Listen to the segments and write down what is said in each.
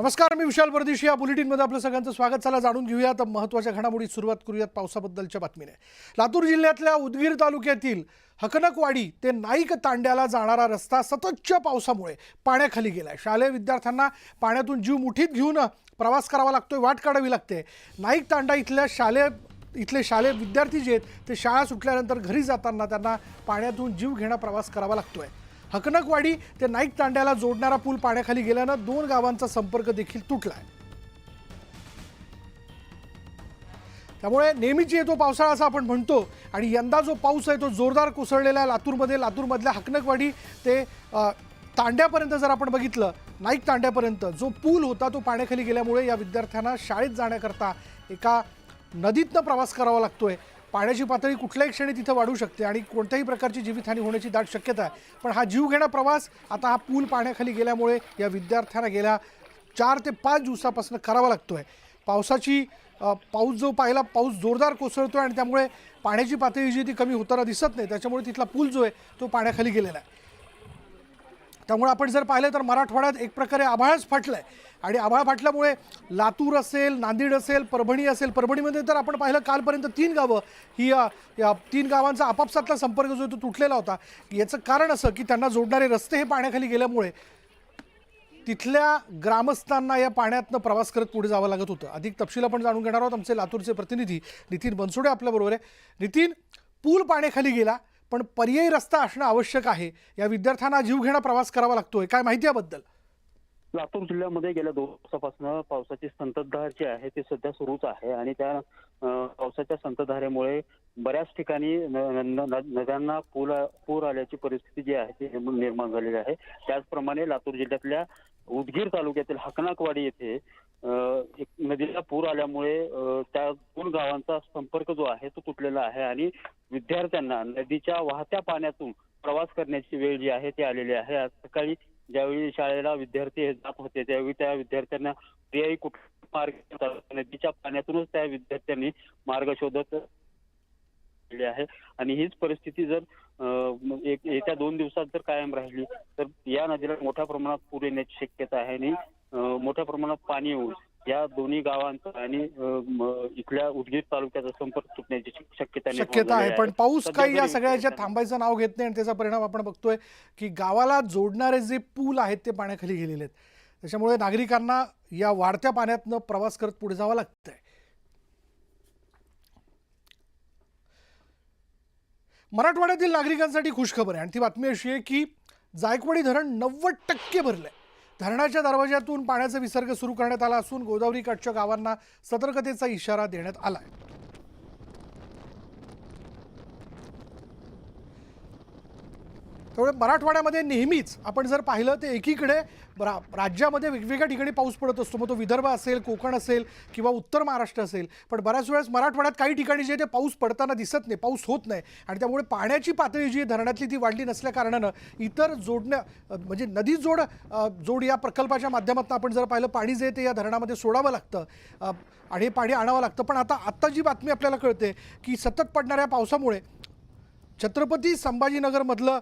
नमस्कार, मी विशाल परदेशी. या बुलेटिनमध्ये आपलं सगळ्यांचं स्वागत. चला जाणून घेऊयात महत्त्वाच्या घडामोडी. सुरुवात करूयात पावसाबद्दलच्या बातमीने. लातूर जिल्ह्यातल्या उदगीर तालुक्यातील हकनकवाडी ते नाईक तांड्याला जाणारा रस्ता सततच्या पावसामुळे पाण्याखाली गेलाय. शालेय विद्यार्थ्यांना पाण्यातून जीव मुठीत घेऊन प्रवास करावा लागतोय, वाट काढावी लागते. नाईक तांडा इथले शालेय विद्यार्थी जे आहेत ते शाळा सुटल्यानंतर घरी जाताना त्यांना पाण्यातून जीव घेणा प्रवास करावा लागतोय. हकनकवाडी ते नाईक तांड्याला जोडणारा पूल पाण्याखाली गेल्यानं दोन गावांचा संपर्क देखील तुटलाय. त्यामुळे नेहमीच येतो पावसाळा असं आपण म्हणतो आणि यंदा जो पाऊस आहे तो जोरदार कोसळलेला आहे लातूरमधल्या हकनकवाडी ते तांड्यापर्यंत जर आपण बघितलं, नाईक तांड्यापर्यंत जो पूल होता तो पाण्याखाली गेल्यामुळे या विद्यार्थ्यांना शाळेत जाण्याकरता एका नदीतनं प्रवास करावा लागतोय. पाण्याची पातळी कुठल्याही क्षणी तिथे वाढू शकते आणि कोणत्याही प्रकारची जीवितहानी होण्याची दाट शक्यता आहे. पण हा जीवघेणा प्रवास आता हा पूल पाण्याखाली गेल्यामुळे या विद्यार्थ्यांना गेल्या 4 ते 5 दिवसापासून करावा लागतोय. पाऊस जोरदार कोसळतोय आणि त्यामुळे पाण्याची पातळी जी ती कमी होताना दिसत नाही. त्याच्यामुळे तिथला पूल जो आहे तो पाण्याखाली गेलेला आहे. त्यामुळे आपण जर पाहिलं तर मराठवाड्यात एक प्रकारे आभाळच फाटलंय आणि आभाळ फाटल्यामुळे लातूर असेल, नांदेड असेल, परभणी असेल. परभणीमध्ये तर आपण पाहिलं कालपर्यंत 3 गावं या 3 गावांचा आपापसातला संपर्क जो तो तुटलेला होता. याचं कारण असं की त्यांना जोडणारे रस्ते हे पाण्याखाली गेल्यामुळे तिथल्या ग्रामस्थांना या पाण्यातनं प्रवास करत पुढे जावं लागत होतं. अधिक तपशील आपण जाणून घेणार आहोत. आमचे लातूरचे प्रतिनिधी नितीन बनसोडे आपल्याबरोबर आहे. नितीन, पूल पाण्याखाली गेला पण पर्यायी रस्ता असणं आवश्यक आहे. या विद्यार्थ्यांना जीवघेणा प्रवास करावा लागतोय, काय माहिती याबद्दल? लातूर जिल्ह्यामध्ये गेल्या 2 दिवसापासून पावसाची संततधार जी आहे ती सध्या सुरूच आहे आणि त्या पावसाच्या संततधारेमुळे बऱ्याच ठिकाणी नद्यांना पूर आल्याची परिस्थिती जी आहे ती निर्माण झालेली आहे. त्याचप्रमाणे लातूर जिल्ह्यातल्या उदगीर तालुक्यातील हकनकवाडी येथे एक नदीला पूर आल्यामुळे त्या 2 गावांचा संपर्क जो आहे तो तुटलेला आहे आणि विद्यार्थ्यांना नदीच्या वाहत्या पाण्यातून प्रवास करण्याची वेळ जी आहे ती आलेली आहे. आज सकाळी ज्यावेळी शाळेला विद्यार्थी जात होते त्यावेळी त्या विद्यार्थ्यांना पर्यायी कुठला मार्ग नदीच्या पाण्यातूनच त्या विद्यार्थ्यांनी मार्ग शोधत आहे आणि हीच परिस्थिती जर येत्या 2 दिवसात जर कायम राहिली तर या नदीला मोठ्या प्रमाणात पूर येण्याची शक्यता आहे आणि मोठ्या प्रमाणात पाणी येऊन या दोन्ही गावांचा आणि इथल्या उदगीर तालुक्याचा संपर्क तुटण्याची शक्यता आहे. पण पाऊस काही या सगळ्याच्या थांबायचं नाव घेत नाही आणि त्याचा परिणाम आपण बघतोय की गावाला जोडणारे जे पूल आहेत ते पाण्याखाली गेलेले आहेत. त्याच्यामुळे नागरिकांना या वाढत्या पाण्यातनं प्रवास करत पुढे जावं लागतंय. मराठवाड्यातील नागरिकांसाठी खुशखबर आहे आणि ती बातमी अशी आहे की जायकवाडी धरण 90% भरलंय. धरणाच्या दरवाज्यातून पाण्याचा विसर्ग सुरू करण्यात आला असून गोदावरी काठच्या गावांना सतर्कतेचा इशारा देण्यात आलाय. त्यामुळे मराठवाड्यामध्ये नेहमीच आपण जर पाहिलं तर एकीकडे राज्यामध्ये वेगवेगळ्या ठिकाणी पाऊस पडत असतो. मग तो विदर्भ असेल, कोकण असेल किंवा उत्तर महाराष्ट्र असेल. पण बऱ्याच वेळेस मराठवाड्यात काही ठिकाणी जे ते पाऊस पडताना दिसत नाही, पाऊस होत नाही आणि त्यामुळे पाण्याची पातळी जी धरणातली ती वाढली नसल्या कारणानं इतर म्हणजे नदी जोड या प्रकल्पाच्या माध्यमातून आपण जर पाहिलं पाणी जे ते या धरणामध्ये सोडावं लागतं आणि हे पाणी आणावं लागतं. पण आता जी बातमी आपल्याला कळते की सतत पडणाऱ्या पावसामुळे छत्रपती संभाजीनगरमधलं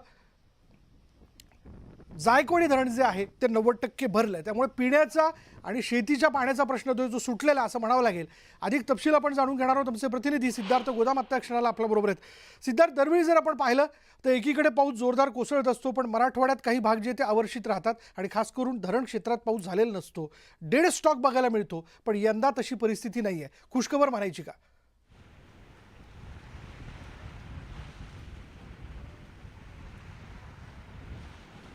जायकवाडी धरण जे आहे ते 90% भरलंय. त्यामुळे पिण्याचा आणि शेतीच्या पाण्याचा प्रश्न जो सुटलेला असं म्हणावं लागेल. अधिक तपशील आपण जाणून घेणार आहोत. आमचे प्रतिनिधी सिद्धार्थ गोदाम आत्ता क्षणाला आपल्याबरोबर आहेत. सिद्धार्थ, दरवेळी जर आपण पाहिलं तर एकीकडे पाऊस जोरदार कोसळत असतो पण मराठवाड्यात काही भाग जे ते अवर्षित राहतात आणि खास करून धरण क्षेत्रात पाऊस झालेला नसतो. डेड स्टॉक बघायला मिळतो. पण यंदा तशी परिस्थिती नाही आहे. खुशखबर म्हणायची का?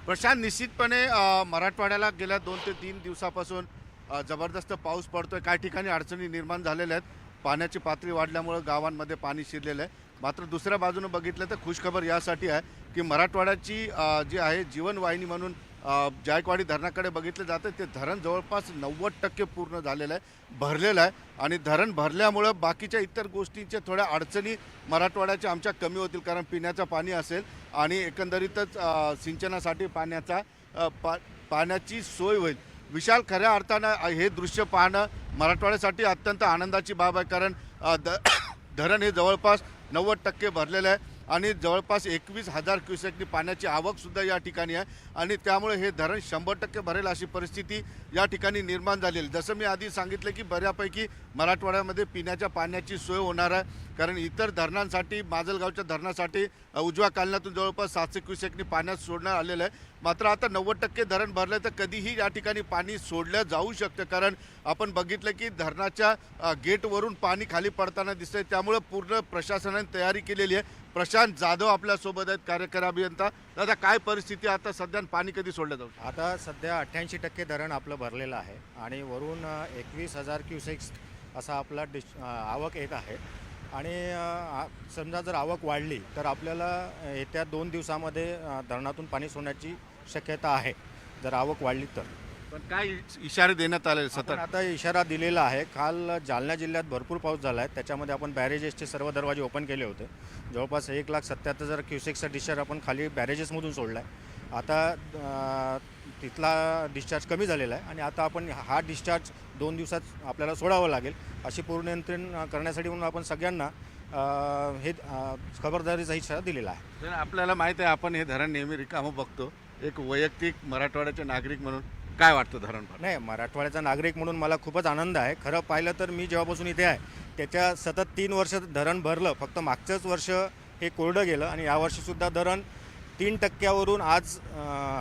प्रशांत, निश्चितपणे मराठवाड्याला गेल्या 2 ते 3 दिवसापासून जबरदस्त पाऊस पडतोय. काही ठिकाणी अडचणी निर्माण झालेल्या आहेत. पाण्याची पातळी वाढल्यामुळे गावांमध्ये पाणी शिरलेलं आहे. मात्र दुसऱ्या बाजूने बघितलं तर खुशखबर यासाठी आहे की मराठवाड्याची जी आहे जीवनवाहिनी म्हणून जायकवाडी धरणाकडे बघितलं जातं. ते धरण जवळपास 90% पूर्ण झालेलं आहे, भरलेलं आहे आणि धरण भरल्यामुळं बाकीच्या इतर गोष्टींच्या थोड्या अडचणी मराठवाड्याच्या आमच्या कमी होतील. कारण पिण्याचं पाणी असेल आणि एकंदरीतच सिंचनासाठी पाण्याची सोय होईल. विशाल, खऱ्या अर्थानं हे दृश्य पाहणं मराठवाड्यासाठी अत्यंत आनंदाची बाब आहे. कारण धरण हे जवळपास 90% भरलेलं आहे आणि जवळपास 21,000 क्युसेकनी पाण्याची आवकसुद्धा या ठिकाणी आहे आणि त्यामुळे हे धरण 100% भरेल अशी परिस्थिती या ठिकाणी निर्माण झालेली. जसं मी आधी सांगितलं की बऱ्यापैकी मराठवाड्यामध्ये पिण्याच्या पाण्याची सोय होणार आहे, कारण इतर धरणांसाठी माजलगावच्या धरणासाठी उजव्या कालन्यातून जवळपास 700 क्युसेकनी पाण्यात सोडण्यात आलेलं आहे. मात्र आता 90% धरण भरलं तर कधीही या ठिकाणी पाणी सोडलं जाऊ शकतं, कारण आपण बघितलं की धरणाच्या गेटवरून पाणी खाली पडताना दिसतंय. त्यामुळे पूर्ण प्रशासनाने तयारी केलेली आहे. प्रशांत जाधव आपल्यासोबत आहेत, कार्यकारी अभियंता. दादा, काय परिस्थिती आता सध्या, पाणी कधी सोडलं जाऊ शकतं? आता सध्या 88% धरण आपलं भरलेलं आहे आणि वरून 21,000 क्युसेक्स असा आपला आवक येत आहे. आणि समजा जर आवक वाढली तर आपल्याला येत्या 2 दिवसामध्ये धरणातून पाणी सोडण्याची शक्यता आहे, जर आवक वाढली तर. पण काय इशारे देण्यात आले आपण सतत? आता इशारा दिलेला आहे. काल जालना जिल्ह्यात भरपूर पाऊस झाला आहे, त्याच्यामध्ये आपण बॅरेजेसचे सर्व दरवाजे ओपन केले होते. जवळपास 1,77,000 क्युसेक्सचा डिस्चार्ज आपण खाली बॅरेजेसमधून सोडला आहे. आता तिथला डिस्चार्ज कमी झालेला आहे आणि आता आपण हा डिस्चार्ज 2 दिवसात आपल्याला सोडावं लागेल, अशी पूर्वनियंत्रण करण्यासाठी म्हणून आपण सगळ्यांना हे खबरदारीचा इशारा दिलेला आहे. तर आपल्याला माहीत आहे, आपण हे धरण नेहमी रिकामं बघतो. एक वैयक्तिक मराठवाड्याचे नागरिक म्हणून काय वाटतं धरण भरलं? नाही, मराठवाड्याचा नागरिक म्हणून मला खूपच आनंद आहे. खरं पाहिलं तर मी जेव्हापासून इथे आहे त्याच्या सतत 3 वर्ष धरण भरलं. फक्त मागचंच वर्ष हे कोरडं गेलं आणि यावर्षीसुद्धा धरण 3% आज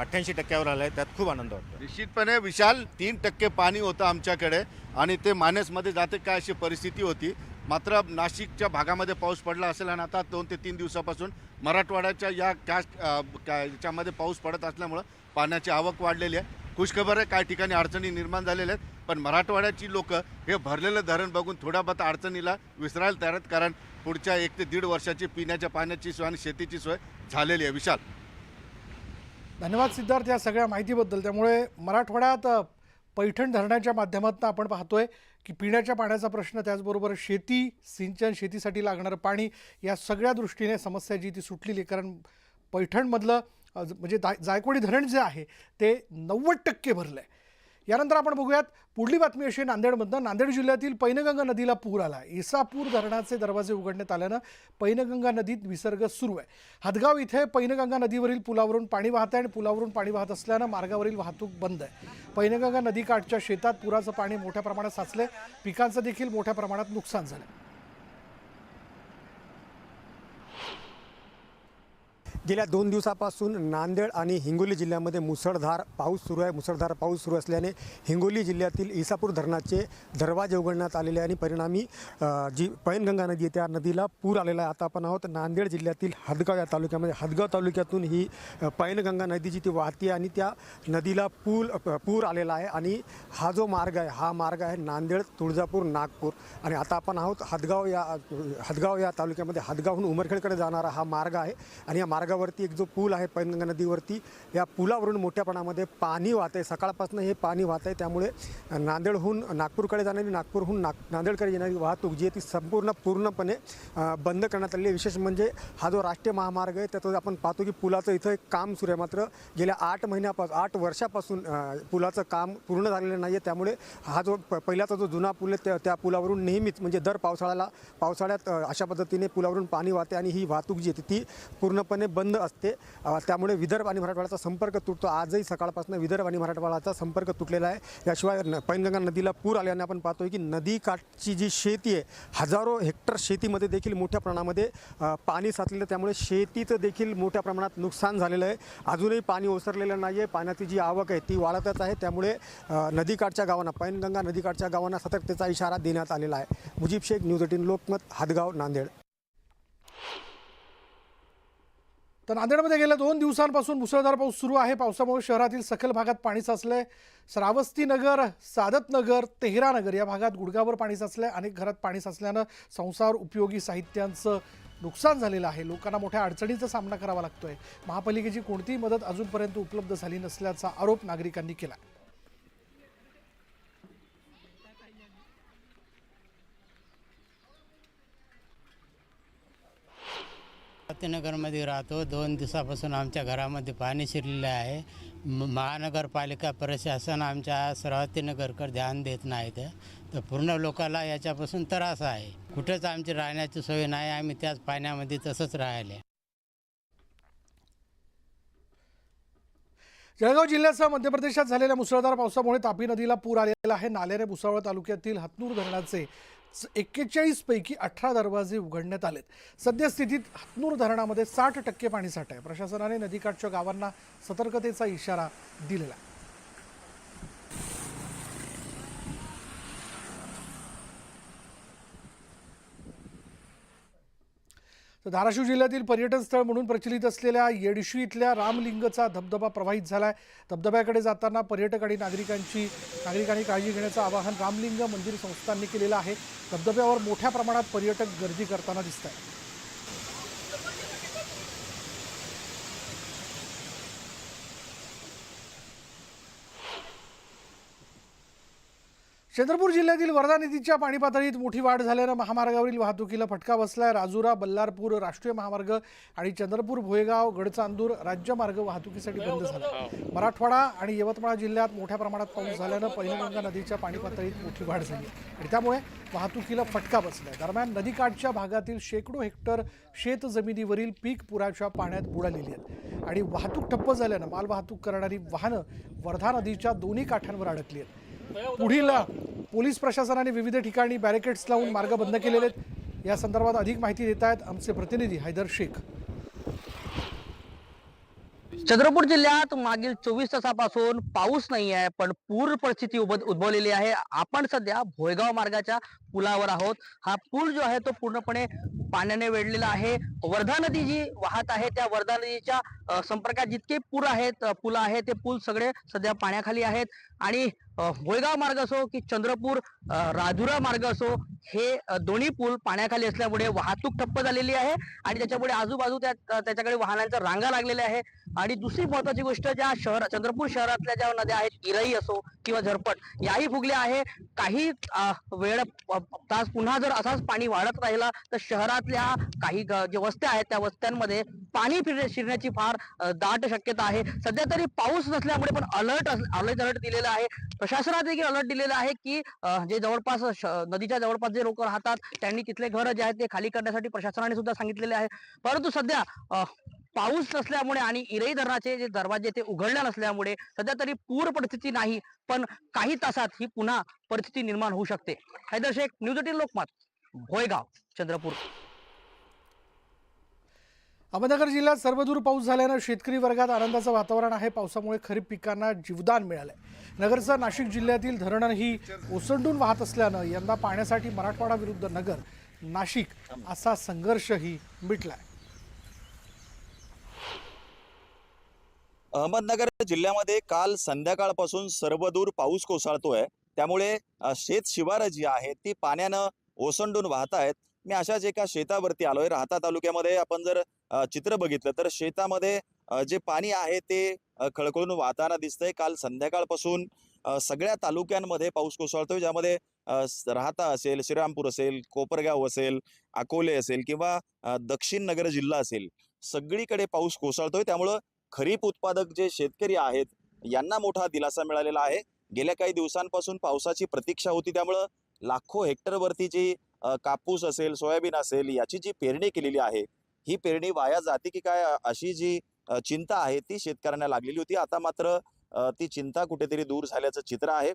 88% आलं आहे. त्यात खूप आनंद वाटतो. निश्चितपणे विशाल, 3% पाणी होतं आमच्याकडे आणि ते मानसमध्ये जाते काय अशी परिस्थिती होती. मात्र नाशिकच्या भागामध्ये पाऊस पडला असेल आणि आता 2 ते 3 दिवसापासून मराठवाड्याच्या याच्यामध्ये पाऊस पडत असल्यामुळं पाण्याची आवक वाढलेली आहे. खुशखबर आहे, काही ठिकाणी अडचणी निर्माण झालेल्या आहेत, पण मराठवाड्याची लोक हे भरलेलं धरण बघून थोड्या बहुत अडचणीला विसरायला तयार आहेत, कारण पुढच्या 1 ते 1.5 वर्षाची पिण्याच्या पाण्याची सोय आणि शेतीची सोय झालेली आहे. विशाल, धन्यवाद सिद्धार्थ या सगळ्या माहितीबद्दल. त्यामुळे मराठवाड्यात पैठण धरणाच्या माध्यमातून आपण पाहतोय की पिण्याच्या पाण्याचा प्रश्न, त्याचबरोबर शेती, सिंचन, शेतीसाठी लागणारं पाणी, या सगळ्या दृष्टीने समस्या जी ती सुटलेली आहे. कारण पैठणमधलं म्हणजे जायकवाडी धरण जे आहे ते 90% भरलं आहे. यानंतर आपण बघूयात पुढली बातमी अशी नांदेडमधनं. नांदेड जिल्ह्यातील पैनगंगा नदीला पूर आला. इसापूर धरणाचे दरवाजे उघडण्यात आल्यानं पैनगंगा नदीत विसर्ग सुरू आहे. हदगाव इथे पैनगंगा नदीवरील पुलावरून पाणी वाहत आहे आणि पुलावरून पाणी वाहत असल्यानं मार्गावरील वाहतूक बंद आहे. पैनगंगा नदीकाठच्या शेतात पुराचं पाणी मोठ्या प्रमाणात साचले. पिकांचं देखील मोठ्या प्रमाणात नुकसान झालं. गेल्या 2 दिवसापासून नांदेड आणि हिंगोली जिल्ह्यामध्ये मुसळधार पाऊस सुरू आहे. मुसळधार पाऊस सुरू असल्याने हिंगोली जिल्ह्यातील इसापूर धरणाचे दरवाजे उघडण्यात आलेले आणि परिणामी जी पैनगंगा नदी आहे त्या नदीला पूर आलेला आहे. आता आपण आहोत नांदेड जिल्ह्यातील हदगाव या तालुक्यामध्ये. हदगाव तालुक्यातून ही पैनगंगा नदी जी ती वाहते आणि त्या नदीला पूर आलेला आहे. आणि हा जो मार्ग आहे, हा मार्ग आहे नांदेड, तुळजापूर, नागपूर. आणि आता आपण आहोत हदगाव या तालुक्यामध्ये. हदगावहून उमरखेडकडे जाणारा हा मार्ग आहे आणि या मार्गावरती एक जो पूल आहे पैनगंगा नदीवरती, या पुलावरून मोठ्या प्रमाणामध्ये पाणी वाहत आहे. सकाळपासून हे पाणी वाहत आहे. त्यामुळे नांदेडहून नागपूरकडे जाणारी, नागपूरहून नांदेडकडे येणारी वाहतूक जी आहे ती पूर्णपणे बंद करण्यात आली आहे. विशेष म्हणजे हा जो राष्ट्रीय महामार्ग आहे त्यात आपण पाहतो की पुलाचं इथं एक काम सुरू आहे. मात्र गेल्या 8 वर्षापासून पुलाचं काम पूर्ण झालेलं नाही आहे. त्यामुळे हा जो पहिल्याचा जो जुना पूल आहे त्या पुलावरून नेहमीच म्हणजे दर पावसाळ्यात अशा पद्धतीने पुलावरून पाणी वाहते आणि ही वाहतूक जी आहे ती पूर्णपणे बंद असते. त्यामुळे विदर्भ आणि मराठवाड्याचा संपर्क तुटतो. आजही सकाळपासून विदर्भ आणि मराठवाड्याचा संपर्क तुटलेला आहे. याशिवाय पैनगंगा नदीला पूर आल्याने आपण पाहतोय की नदीकाठची जी शेती आहे, हजारो हेक्टर शेतीमध्ये देखील मोठ्या प्रमाणामध्ये पाणी साचलेलं. त्यामुळे शेतीचं देखील मोठ्या प्रमाणात नुकसान झालेलं आहे. अजूनही पाणी ओसरलेलं नाही आहे. पाण्याची जी आवक आहे ती वाढतच आहे. त्यामुळे नदीकाठच्या गावांना, पैनगंगा नदीकाठच्या गावांना सतर्कतेचा इशारा देण्यात आलेला आहे. मुजीब शेख, न्यूज 18 लोकमत, हदगाव, नांदेड. तर नांदेडमध्ये गेल्या 2 दिवसांपासून मुसळधार पाऊस सुरू आहे. पावसामुळे शहरातील सखल भागात पाणी साचलंय. श्रावस्ती नगर, सादत नगर, तेहरा नगर या भागात गुडघाभर पाणी साचलंय. अनेक घरात पाणी साचल्यानं संसार उपयोगी साहित्यांचं नुकसान झालेलं आहे. लोकांना मोठ्या अडचणीचा सामना करावा लागतोय. महापालिकेची कोणतीही मदत अजूनपर्यंत उपलब्ध झाली नसल्याचा आरोप नागरिकांनी केला. नगरमध्ये राहतो. 2 दिवसापासून आमच्या घरामध्ये पाणी शिरलेलं आहे. महानगरपालिका प्रशासन आमच्या श्रावस्तीनगरकडे ध्यान देत नाहीत. तर पूर्ण लोकांना याच्यापासून त्रास आहे. कुठंच आमची राहण्याची सोय नाही. आम्ही त्याच पाण्यामध्ये तसंच राहिले. जळगाव जिल्ह्यासह मध्य प्रदेशात झालेल्या मुसळधार पावसामुळे तापी नदीला पूर आलेला आहे. नाल्याने भुसावळ तालुक्यातील हतनूर धरणाचे 41 पैकी 18 दरवाजे उघडण्यात आलेत. सद्यस्थितीत हतनूर धरणामध्ये 60% पाणीसाठा आहे. प्रशासनाने नदीकाठच्या गावांना सतर्कतेचा इशारा दिलेला आहे. तर धाराशिव जिल्ह्यातील पर्यटन स्थळ म्हणून प्रचलित असलेल्या येडशी इथल्या रामलिंगचा धबधबा प्रवाहित झालाय. धबधब्याकडे जाताना पर्यटक आणि नागरिकांनी काळजी घेण्याचं आवाहन रामलिंग मंदिर संस्थांनी केलेलं आहे. धबधब्यावर मोठ्या प्रमाणात पर्यटक गर्दी करताना दिसत आहेत. चंद्रपूर जिल्ह्यातील वर्धा नदीच्या पाणी पातळीत मोठी वाढ झाल्यानं महामार्गावरील वाहतुकीला फटका बसलाय. राजुरा बल्लारपूर राष्ट्रीय महामार्ग आणि चंद्रपूर भोयगाव गडचांदूर राज्यमार्ग वाहतुकीसाठी बंद झाला. मराठवाडा आणि यवतमाळ जिल्ह्यात मोठ्या प्रमाणात पाऊस झाल्यानं पैनगंगा नदीच्या पाणी पातळीत मोठी वाढ झाली आणि त्यामुळे वाहतुकीला फटका बसलाय. दरम्यान नदीकाठच्या भागातील शेकडो हेक्टर शेत जमिनीवरील पीक पुराच्या पाण्यात बुडालेली आहेत आणि वाहतूक ठप्प झाल्यानं मालवाहतूक करणारी वाहनं वर्धा नदीच्या दोन्ही काठांवर अडकली आहेत. पुढील पोलीस प्रशासनाने विविध ठिकाणी बॅरिकेड्स लावून मार्ग बंद केलेले आहेत. या संदर्भात अधिक माहिती देत आहेत आमचे प्रतिनिधी हैदर शेख. चंद्रपूर जिल्ह्यात मागील 24 तासापासून पाऊस नाही आहे, पण पूर परिस्थिती उद्भवलेली आहे. आपण सध्या भोयगाव मार्गाच्या पुलावर आहोत. हा पूल जो आहे तो पूर्णपणे पाण्याने वेढलेला आहे. वर्धा नदी जी वाहत आहे त्या वर्धा नदीच्या संपर्कात जितके पूल आहे ते पूल सगळे सध्या पाण्याखाली आहेत आणि भोयगाव मार्ग असो की चंद्रपूर राजुरा मार्ग असो हे दोन्ही पूल पाण्याखाली असल्यामुळे वाहतूक ठप्प झालेली आहे आणि त्याच्यामुळे आजूबाजू त्याच्याकडे वाहनांच्या रांगा लागलेल्या आहे. आणि दुसरी महत्वाची गोष्ट, ज्या चंद्रपूर शहरातल्या ज्या नद्या आहेत इरई असो किंवा झरपट याही फुगल्या आहे. काही वेळ तास पुन्हा जर असाच पाणी वाढत राहिला तर शहरातल्या काही जे वस्त्या आहेत त्या वस्त्यांमध्ये पाणी शिरण्याची फार दाट शक्यता आहे. सध्या तरी पाऊस नसल्यामुळे पण अलर्ट दिलेला आहे. प्रशासनात देखील अलर्ट दिलेला आहे की जे जवळपास नदीच्या जवळपास जे लोक राहतात त्यांनी तिथले घर जे आहेत ते खाली करण्यासाठी प्रशासनाने सुद्धा सांगितलेले आहे. परंतु सध्या पाऊस नसल्यामुळे आणि इरई धरणाचे जे दरवाजे ते उघडल्या नसल्यामुळे सध्या तरी पूर परिस्थिती नाही, पण काही तासात ही पुन्हा परिस्थिती निर्माण होऊ शकते. हैदर शेख, न्यूज 18 लोकमत, भोयगाव, चंद्रपूर. अहमदनगर जिल्ह्यात सर्वदूर पाऊस झाल्यानं शेतकरी वर्गात आनंदाचं वातावरण आहे. पावसामुळे खरीप पिकांना जीवदान मिळालंय. नगरसह नाशिक जिल्ह्यातील धरणंही ओसंडून वाहत असल्यानं यंदा पाण्यासाठी मराठवाडा विरुद्ध नगर, नाशिक असा संघर्षही मिटलाय. अहमदनगर जिल्ह्यामध्ये काल संध्याकाळपासून सर्वदूर पाऊस कोसळतोय. त्यामुळे शेत शिवारं जी आहेत ती पाण्यानं ओसंडून वाहत आहेत. मी अशाच एका शेतावरती आलोय. राहाता तालुक्यामध्ये आपण जर चित्र बघितलं तर शेतामध्ये जे पाणी आहे ते खळखळून वाहताना दिसतंय. काल संध्याकाळपासून सगळ्या तालुक्यांमध्ये पाऊस कोसळतोय, ज्यामध्ये राहाता असेल, श्रीरामपूर असेल, कोपरगाव असेल, अकोले असेल किंवा दक्षिण नगर जिल्हा असेल, सगळीकडे पाऊस कोसळतोय. त्यामुळं खरीप उत्पादक जे शेतकरी आहेत यांना मोठा दिलासा मिळालेला आहे. गेल्या काही दिवसांपासून पावसाची प्रतीक्षा होती, त्यामुळं लाखो हेक्टरवरती जी कापूस असेल, सोयाबीन असेल याची जी पेरणी केलेली आहे ही पेरणी वाया जाते की काय अशी जी चिंता आहे ती शेतकऱ्यांना लागलेली होती. आता मात्र ती चिंता कुठेतरी दूर झाल्याचं चित्र आहे.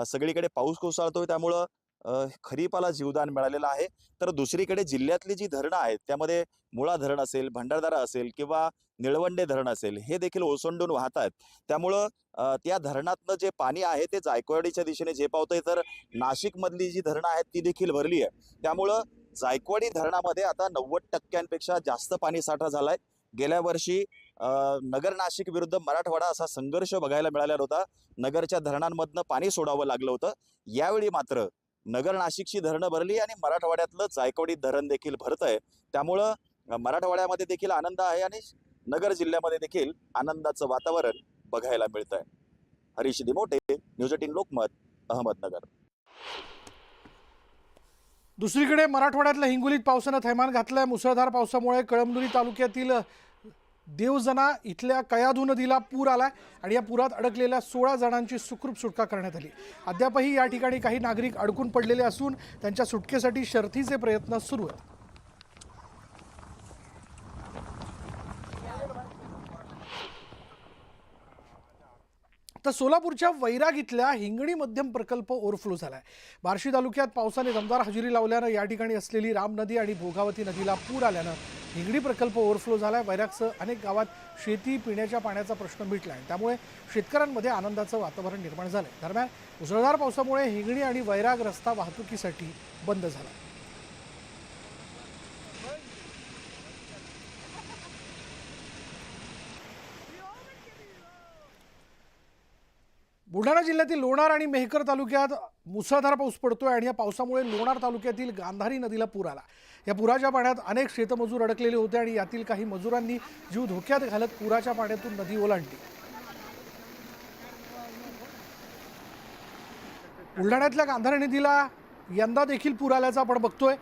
सगळीकडे पाऊस कोसळतोय, त्यामुळं खरीपाला जीवदान मिळालेलं आहे. तर दुसरीकडे जिल्ह्यातली जी धरणं आहेत त्यामध्ये मुळा धरण असेल, भंडारदरा असेल किंवा निळवंडे धरण असेल हे देखील ओसंडून वाहत आहेत. त्यामुळं त्या धरणातनं जे पाणी आहे ते जायकवाडीच्या दिशेने झेपावतंय. तर नाशिक मधली जी धरणं आहेत ती देखील भरली आहे. त्यामुळं जायकवाडी धरणामध्ये आता 90% जास्त पाणी साठा झालाय. गेल्या वर्षी नगर नाशिक विरुद्ध मराठवाडा असा संघर्ष बघायला मिळालेला होता. नगरच्या धरणांमधनं पाणी सोडावं लागलं होतं. यावेळी मात्र नगर नाशिकची धरणं भरली आणि मराठवाड्यातलं जायकवाडी धरण देखील भरत आहे. त्यामुळं मराठवाड्यामध्ये देखील आनंद आहे आणि नगर जिल्ह्यामध्ये देखील आनंदाचं वातावरण बघायला मिळत आहे. हरीश दिमोटे, न्यूज 18 लोकमत, अहमदनगर. दुसरीकडे मराठवाड्यातल्या हिंगोलीत पावसानं थैमान घातलंय. मुसळधार पावसामुळे कळमनुरी तालुक्यातील देवजना इथल्या कयाधू नदीला पूर आलाय आणि या पुरात अडकलेल्या 16 जणांची सुखरूप सुटका करण्यात आली. अद्यापही या ठिकाणी काही नागरिक अडकून पडलेले असून त्यांच्या सुटकेसाठी शर्थीचे प्रयत्न सुरू आहेत. तर सोलापूरच्या वैराग इथल्या हिंगणी मध्यम प्रकल्प ओव्हरफ्लो झालाय। बार्शी तालुक्यात पावसाने दमदार हजेरी लावल्यानं या ठिकाणी असलेली राम नदी आणि भोगावती नदीला पूर आल्यानं हिंगणी प्रकल्प ओव्हरफ्लो झालाय। वैरागसह अनेक गावात शेती पिण्याच्या पाण्याचा प्रश्न मिटलाय, त्यामुळे शेतकऱ्यांमध्ये आनंदाचं वातावरण निर्माण झालंय। दरम्यान मुसळधार पावसामुळे हिंगणी आणि वैराग रस्ता वाहतुकीसाठी बंद झाला। बुलढाणा जिल्ह्यातील लोणार आणि मेहकर तालुक्यात मुसळधार पाऊस पडतोय आणि या पावसामुळे लोणार तालुक्यातील गांधारी नदीला पूर आला। या पुराच्या पाण्यात अनेक शेतमजूर अडकलेले होते आणि यातील काही मजुरांनी जीव धोक्यात घालत पुराच्या पाण्यातून नदी ओलांडली। बुलढाण्यातल्या गांधारी नदीला यंदा देखील पूर आल्याचं आपण बघतोय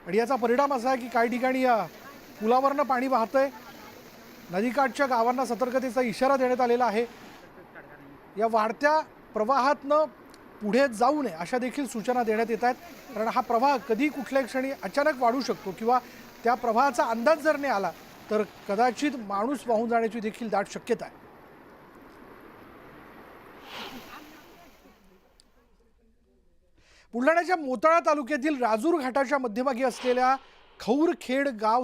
आणि याचा परिणाम असा आहे की काही ठिकाणी या पुलावरनं पाणी वाहतंय। नदीकाठच्या गावांना सतर्कतेचा इशारा देण्यात आलेला आहे। या वाढत्या प्रवाहातनं पुढे जाऊ नये अशा देखील सूचना देण्यात येत आहेत, कारण हा प्रवाह कधी कुठल्याही क्षणी अचानक वाढू शकतो किंवा त्या प्रवाहाचा अंदाज जर नाही आला तर कदाचित माणूस वाहून जाण्याची देखील दाट शक्यता आहे। बुलढाण्याच्या मोताळा तालुक्यातील राजूर घाटाच्या मध्यभागी असलेल्या खौरखेड गाव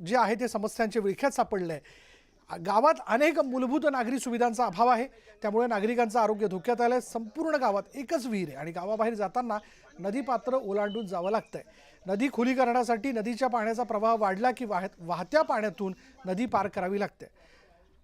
जे आहे ते समस्यांचे विळख्यात सापडले आहे। गावात अनेक मूलभूत नागरी सुविधांचा अभाव आहे, त्यामुळे नागरिकांचं आरोग्य धोक्यात आलंय। संपूर्ण गावात एकच विहीर आहे आणि गावाबाहेर जाताना नदीपात्र ओलांडून जावं लागतंय। नदी खोलीकरणासाठी नदीच्या पाण्याचा प्रवाह वाढला की वाहत्या पाण्यातून नदी पार करावी लागते।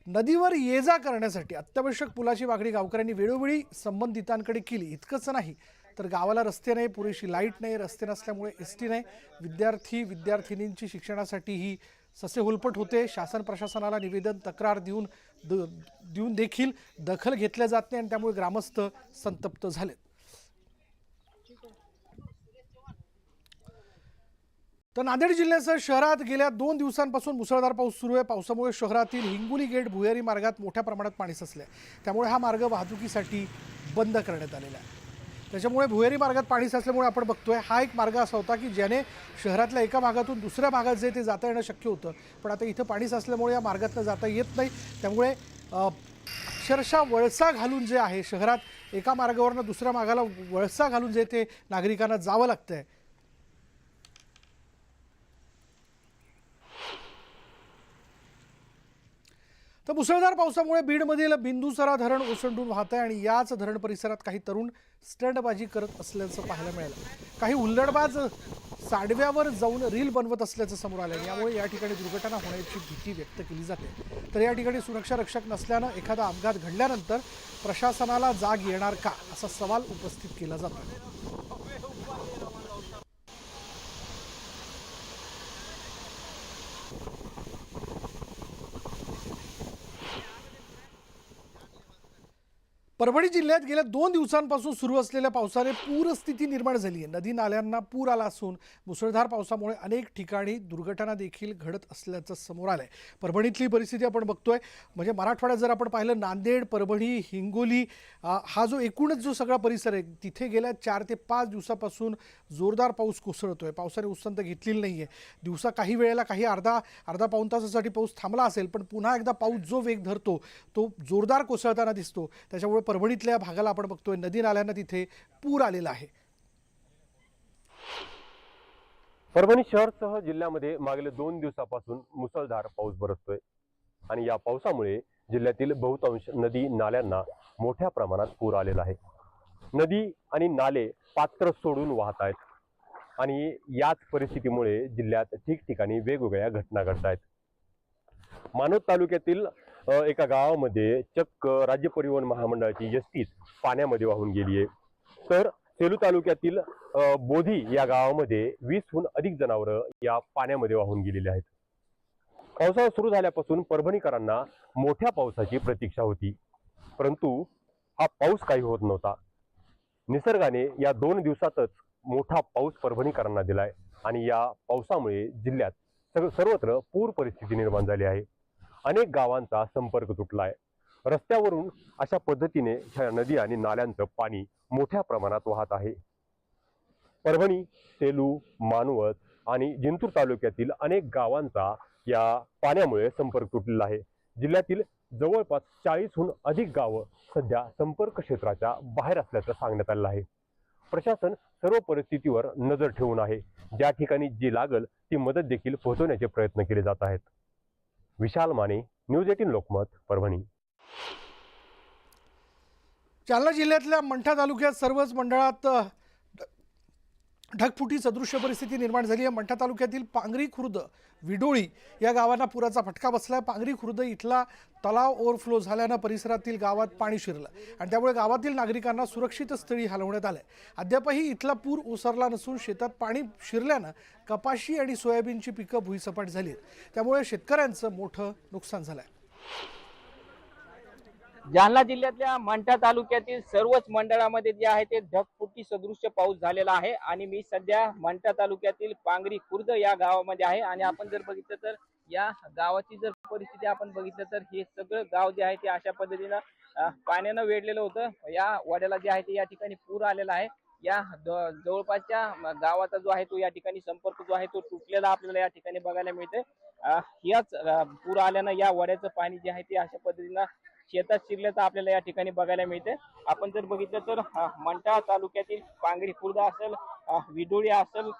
नदीवर ये जा करण्यासाठी अत्यावश्यक पुलाची मागणी गावकऱ्यांनी वेळोवेळी संबंधितांकडे केली। इतकंच नाही तर गावाला रस्ते नाही, पुरेशी लाईट नाही, रस्ते नसल्यामुळे एसटी नाही, विद्यार्थिनींची शिक्षणासाठीही ससे हुलपट होते। शासन प्रशासनाला निवेदन तक्रार देऊन देखील दखल घेतल्या जात नाही आणि त्यामुळे ग्रामस्थ संतप्त झालेत। तर नांदेड जिल्ह्यासह शहरात गेल्या 2 दिवसांपासून मुसळधार पाऊस सुरू आहे। पावसामुळे शहरातील हिंगोली गेट भुयारी मार्गात मोठ्या प्रमाणात पाणी साचले, त्यामुळे हा मार्ग वाहतुकीसाठी बंद करण्यात आलेला आहे। त्याच्यामुळे भुयारी मार्गात पाणी साचल्यामुळे आपण बघतोय हा एक मार्ग असा होता की ज्याने शहरातल्या एका भागातून दुसऱ्या भागात जे ते जाता येणं शक्य होतं, पण आता इथं पाणी साचल्यामुळे या मार्गातनं जाता येत नाही। त्यामुळे अक्षरशः वळसा घालून जे आहे शहरात एका मार्गावरनं दुसऱ्या मार्गाला वळसा घालून जे ते नागरिकांना जावं लागतंय। तर मुसळधार पावसामुळे बीडमधील बिंदुसरा धरण ओसंडून वाहत आहे आणि याच धरण परिसरात काही तरुण स्टंटबाजी करत असल्याचं पाहायला मिळालं। काही हुल्लडबाज साडव्यावर जाऊन रील बनवत असल्याचं समोर आलं, यामुळे या ठिकाणी दुर्घटना होण्याची भीती व्यक्त केली जाते। तर या ठिकाणी सुरक्षा रक्षक नसल्यानं एखादा अपघात घडल्यानंतर प्रशासनाला जाग येणार का असा सवाल उपस्थित केला जातो। परभणी जिल्ह्यात गेल्या 2 दिवसांपासून सुरू असलेल्या पावसाने पूरस्थिती निर्माण झाली आहे। नदी नाल्यांना पूर आला असून मुसळधार पावसामुळे अनेक ठिकाणी दुर्घटना देखील घडत असल्याचं समोर आलंय। परभणीतली परिस्थिती आपण बघतोय, म्हणजे मराठवाड्यात जर आपण पाहिलं नांदेड, परभणी, हिंगोली हा जो एकूणच जो सगळा परिसर आहे तिथे गेल्या 4 ते 5 दिवसापासून जोरदार पाऊस कोसळतोय। पावसाने उसंत घेतलेली नाहीये। दिवसा काही वेळेला काही अर्धा पाऊण तासासाठी पाऊस थांबला असेल, पण पुन्हा एकदा पाऊस जो वेग धरतो तो जोरदार कोसळताना दिसतो। त्याच्यामुळे परभणीतल्या भागाला आपण बघतोय नदी नाल्यांना तिथे पूर आलेला आहे। परभणी शहरसह जिल्ह्यामध्ये मागील 2 दिवसापासून मुसळधार पाऊस बरसतोय आणि या पावसामुळे जिल्ह्यातील बहुतांश नदी नाल्यांना मोठ्या प्रमाणात पूर आलेला आहे। नदी आणि नाले पात्र सोडून वाहत आहेत आणि याच परिस्थितीमुळे जिल्ह्यात ठिकठिकाणी वेगवेगळ्या घटना घडत आहेत। मानवत तालुक्यातील एका गावामध्ये चक्क राज्य परिवहन महामंडळाची एसटीच पाण्यामध्ये वाहून गेली आहे। तर सेलू तालुक्यातील बोधी या गावामध्ये 20हून अधिक जनावरं या पाण्यामध्ये वाहून गेलेली आहेत। पावसाळा सुरू झाल्यापासून परभणीकरांना मोठ्या पावसाची प्रतीक्षा होती, परंतु हा पाऊस काही होत नव्हता। निसर्गाने या 2 दिवसातच मोठा पाऊस परभणीकरांना दिलाय आणि या पावसामुळे जिल्ह्यात सर्वत्र पूर परिस्थिती निर्माण झाली आहे। अनेक गावांचा संपर्क तुटलाय। रस्त्यावरून अशा पद्धतीने नदी आणि नाल्यांचं पाणी मोठ्या प्रमाणात वाहत आहे। परभणी, सेलू, मानवत आणि जिंतूर तालुक्यातील अनेक गावांचा या पाण्यामुळे संपर्क तुटलेला आहे। जिल्ह्यातील जवळपास 40हून अधिक गावं सध्या संपर्क क्षेत्राच्या बाहेर असल्याचं सांगण्यात आलं आहे. प्रशासन सर्व परिस्थितीवर नजर ठेवून आहे. ज्या ठिकाणी जी लागल ती मदत देखील पोहोचवण्याचे प्रयत्न केले जात आहेत. विशाल माने, न्यूज 18 लोकमत, परभणी. जालना जिल्ह्यातल्या मंठा तालुक्यात सर्वच मंडळात ढगफुटी सदृश्य परिस्थिती निर्माण झाली आहे. मंठा तालुक्यातील पांगरी खुर्द, विडोळी या गावांना पुराचा फटका बसलाय. पांगरी खुर्द इथला तलाव ओव्हरफ्लो झाल्यानं परिसरातील गावात पाणी शिरलं आणि त्यामुळे गावातील नागरिकांना सुरक्षित स्थळी हलवण्यात आलंय. अद्यापही इथला पूर ओसरला नसून शेतात पाणी शिरल्यानं कपाशी आणि सोयाबीनची पिकं भुईसपाट झाली आहेत. त्यामुळे शेतकऱ्यांचं मोठं नुकसान झालंय. जालना जिल्ह्यातल्या मंठा तालुक्यातील सर्वच मंडळामध्ये जे आहे ते ढगफुटी सदृश्य पाऊस झालेला आहे आणि मी सध्या मंठा तालुक्यातील पांगरी खुर्द या गावामध्ये आहे आणि आपण जर बघितलं तर या गावाची जर परिस्थिती आपण बघितलं तर हे सगळं गाव जे आहे ते अशा पद्धतीनं पाण्यानं वेढलेलं होतं. या वड्याला जे आहे ते या ठिकाणी पूर आलेला आहे. या जवळपासच्या गावाचा जो आहे तो या ठिकाणी संपर्क जो आहे तो तुटलेला आपल्याला या ठिकाणी बघायला मिळते. याच पूर आल्यानं या वड्याचं पाणी जे आहे ते अशा पद्धतीनं शेतात शिरल्याचं आपल्याला या ठिकाणी बघायला मिळते. आपण जर बघितलं तर मंठा तालुक्यातील पांगरी खुर्द असेल, विडोळी असेल,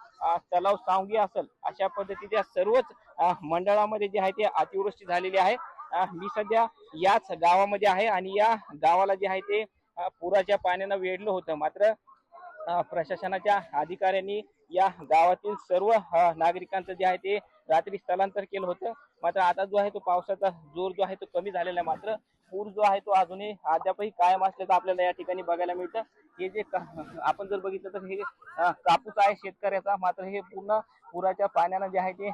तलाव सांगवी असेल, अशा पद्धतीच्या सर्वच मंडळामध्ये जे आहे ते अतिवृष्टी झालेली आहे. मी सध्या याच गावामध्ये आहे आणि या गावाला जे आहे ते पुराच्या पाण्यानं वेढलं होतं. मात्र प्रशासनाच्या अधिकाऱ्यांनी या गावातील सर्व नागरिकांचं जे आहे ते रात्री स्थलांतर केलं होतं. मात्र आता जो आहे तो पावसाचा जोर जो आहे तो कमी झालेला आहे. मात्र पूर जो आहे तो अजूनही अद्यापही कायम असल्याचं आपल्याला या ठिकाणी बघायला मिळतं. हे जे आपण जर बघितलं तर हे कापूस आहे शेतकऱ्याचा, मात्र हे पूर्ण पुराच्या पाण्यानं जे आहे ते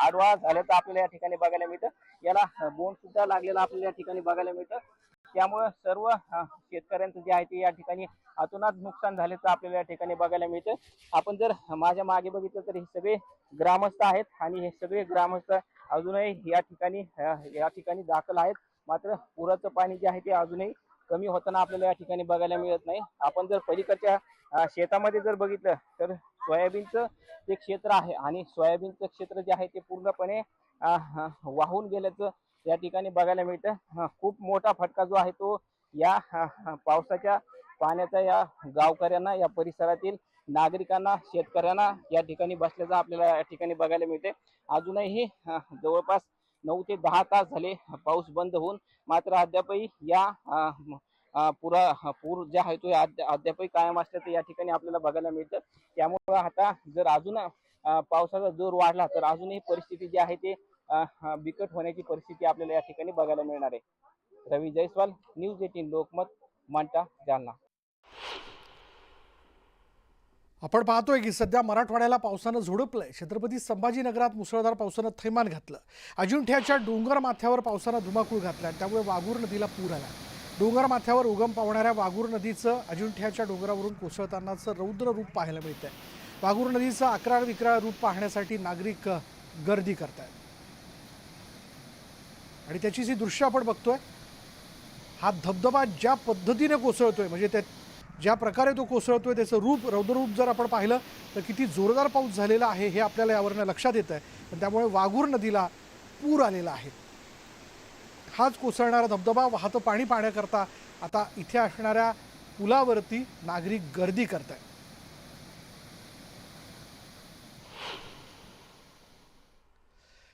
आडवा झाल्याचं आपल्याला या ठिकाणी बघायला मिळतं. याला बोंड सुद्धा लागलेला आपल्याला या ठिकाणी बघायला मिळतं. त्यामुळे सर्व शेतकऱ्यांचं जे आहे ते या ठिकाणी अतोनात नुकसान झाल्याचं आपल्याला या ठिकाणी बघायला मिळतं. आपण जर माझ्या मागे बघितलं तर हे सगळे ग्रामस्थ आहेत आणि हे सगळे ग्रामस्थ अजूनही या ठिकाणी दाखल आहेत. मात्र पुराचं पाणी जे आहे ते अजूनही कमी होताना आपल्याला या ठिकाणी बघायला मिळत नाही. आपण जर पलीकडच्या शेतामध्ये जर बघितलं तर सोयाबीनचं ते क्षेत्र आहे आणि सोयाबीनचं क्षेत्र जे आहे ते पूर्णपणे वाहून गेल्याचं या ठिकाणी बघायला मिळतं. खूप मोठा फटका जो आहे तो या पावसाच्या पाण्याचा या गावकऱ्यांना, या परिसरातील नागरिकांना, शेतकऱ्यांना या ठिकाणी बसल्याचं आपल्याला या ठिकाणी बघायला मिळते. अजूनही जवळपास 9 ते 10 तास झाले पाऊस बंद होऊन, मात्र अद्यापही या पूर जे आहे तो अद्यापही कायम असल्याचं या ठिकाणी आपल्याला बघायला मिळतं. त्यामुळे आता जर अजून पावसाचा जोर वाढला तर अजूनही परिस्थिती जी आहे ते बिकट होण्याची परिस्थिती आपल्याला या ठिकाणी बघायला मिळणार आहे. रवी जयस्वाल, न्यूज 18 लोकमत, मंठा, जालना. आपण पाहतोय की सध्या मराठवाड्याला पावसानं झोडपलंय. छत्रपती संभाजीनगरात मुसळधार पावसानं थैमान घातलं. अजिंठ्याच्या डोंगर माथ्यावर पावसानं धुमाकूळ घातला. त्यामुळे वाघूर नदीला पूर आला. डोंगर माथ्यावर उगम पावणाऱ्या वाघूर नदीचं अजिंठ्याच्या डोंगरावरून कोसळतानाचं रौद्र रूप पाहायला मिळतंय. वाघूर नदीचं अक्राळ विक्राळ रूप पाहण्यासाठी नागरिक गर्दी करतायत आणि त्याची जी दृश्य आपण बघतोय, हा धबधबा ज्या पद्धतीने कोसळतोय, म्हणजे त्या ज्या प्रकारे तो कोसळतोय त्याचं रूप, रौद्ररूप जर आपण पाहिलं तर किती जोरदार पाऊस झालेला आहे हे आपल्याला यावरनं लक्षात येतं आहे. त्यामुळे वाघूर नदीला पूर आलेला आहे. हाच कोसळणारा धबधबा वाहतं पाणी पाहण्याकरता आता इथे असणाऱ्या पुलावरती नागरिक गर्दी करत आहेत.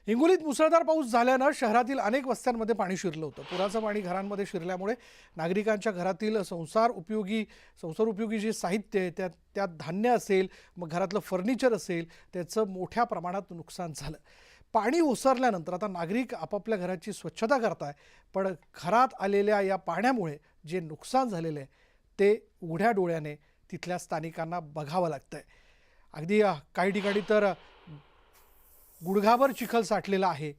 हिंगोलीत मुसळधार पाऊस झाल्यानं शहरातील अनेक वस्त्यांमध्ये पाणी शिरलं होतं. पुराचं पाणी घरांमध्ये शिरल्यामुळे नागरिकांच्या घरातील संसार उपयोगी जे साहित्य आहे, त्यात धान्य असेल, मग घरातलं फर्निचर असेल, त्याचं मोठ्या प्रमाणात नुकसान झालं. पाणी ओसरल्यानंतर आता नागरिक आपापल्या घराची स्वच्छता करताय, पण घरात आलेल्या या पाण्यामुळे जे नुकसान झालेलं आहे ते उघड्या डोळ्याने तिथल्या स्थानिकांना बघावं लागतंय. अगदी काही ठिकाणी तर गुडघाभर चिखल साठलेला आहे.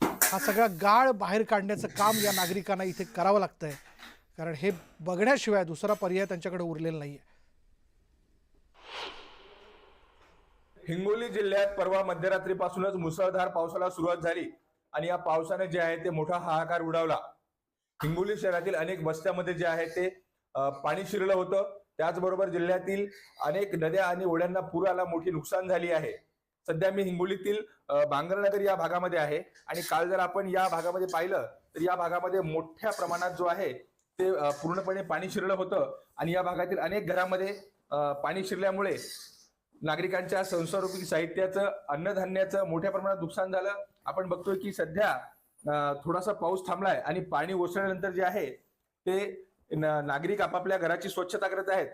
हा सगळा गाळ बाहेर काढण्याचं काम या नागरिकांना इथे करावं लागतंय, कारण हे बघण्याशिवाय दुसरा पर्याय त्यांच्याकडे उरलेला नाहीये. हिंगोली जिल्ह्यात परवा मध्यरात्रीपासूनच मुसळधार पावसाला सुरुवात झाली आणि या पावसाने जे आहे ते मोठा हाहाकार उडवला. हिंगोली शहरातील अनेक वस्त्यामध्ये जे आहे ते पाणी शिरलं होतं. त्याचबरोबर जिल्ह्यातील अनेक नद्या आणि ओढ्यांना पूर आला, मोठी नुकसान झाली आहे. सध्या मी हिंगोलीतील बांगरनगर या भागामध्ये आहे आणि काल जर आपण या भागामध्ये पाहिलं तर या भागामध्ये मोठ्या प्रमाणात जो आहे ते पूर्णपणे पाणी शिरलं होतं आणि या भागातील अनेक घरामध्ये पाणी शिरल्यामुळे नागरिकांच्या संसाररूपी साहित्याचं, अन्नधान्याचं मोठ्या प्रमाणात नुकसान झालं. आपण बघतोय की सध्या थोडासा पाऊस थांबलाय आणि पाणी ओसरल्यानंतर जे आहे ते नागरिक आपापल्या घराची स्वच्छता करत आहेत.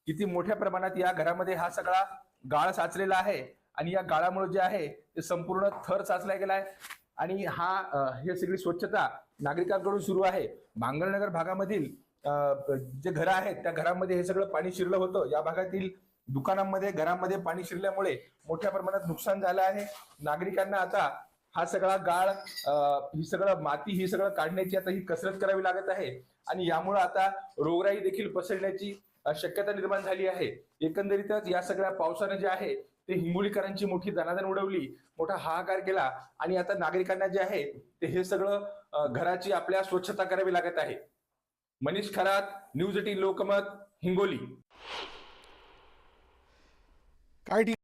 किती मोठ्या प्रमाणात या घरामध्ये हा सगळा गाळ साचलेला आहे आणि या गाळामुळे जे आहे ते संपूर्ण थर साचला गेलाय आणि हे सगळी स्वच्छता नागरिकांकडून सुरू आहे. बांगरनगर भागामधील जे घरं आहेत त्या घरामध्ये हे सगळं पाणी शिरलं होतं. या भागातील दुकानांमध्ये, घरांमध्ये पाणी शिरल्यामुळे मोठ्या प्रमाणात नुकसान झालं आहे. नागरिकांना आता हा सगळा गाळ, ही सगळं माती, ही सगळं काढण्याची आता ही कसरत करावी लागत आहे आणि यामुळे आता रोगराई देखील पसरण्याची शक्यता निर्माण झाली आहे. एकंदरीतच या सगळ्या पावसाने जे आहे ते हिंगोलीकरांची मोठी दणादण उडवली, मोठा हाहाकार केला आणि आता नागरिकांना जे आहे ते हे सगळं घराची आपल्या स्वच्छता करावी लागत आहे. मनीष खरात, न्यूज 18 लोकमत, हिंगोली. काय